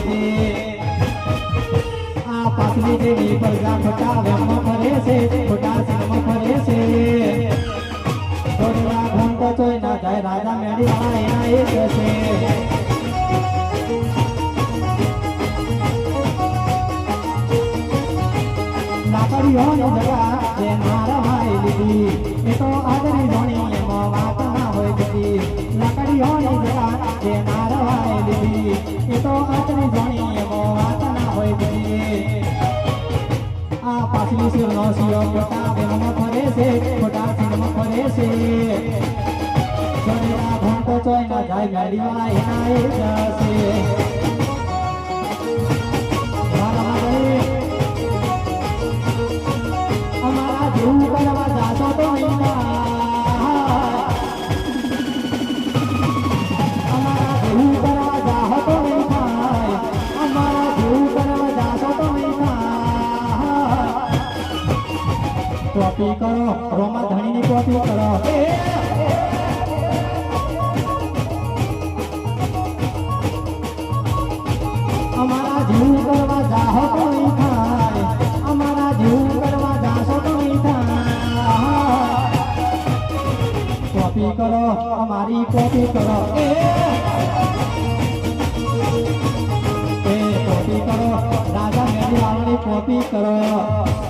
છે આ પાછલી દેવી પ્રજા ખોટા વેમમાં ફરે છે ખોટા સિંહમાં ફરે છે થોડા ઘંટો ચોઈ ના જાય રાજા મેળી વાળા એના એક છે લાકડીઓની જગા જે મારા ભાઈ લીધી એ તો આગળી જોણી એમાં વાત ના હોય જતી લાકડીઓની જગા જે મારા ભાઈ લીધી એ તો આગળી જોણી એમાં વાત ના હોય જતી આ પાછલી શિરનો શિયો ખોટા વેમમાં ફરે છે ખોટા સિંહમાં ફરે છે જોડીના ઘંટો ચોઈ ના જાય મેળી વાળા એના એક છે જેવું કરવા જાશો તો નહીં થાય અમારા જેવું કરવા જાહો તો નહીં થાય અમારા જેવું કરવા જાશો તો નહીં થાય કોપી કરો રોમા ધણીની કોપી કરો અમારા જેવું કરવા જાહો તો નહીં થાય અમારા જેવું કરવા જાશો તો કોપી કરો અમારી કોપી કરો કોપી કરો રાજા મેળી વાળાની કોપી કરો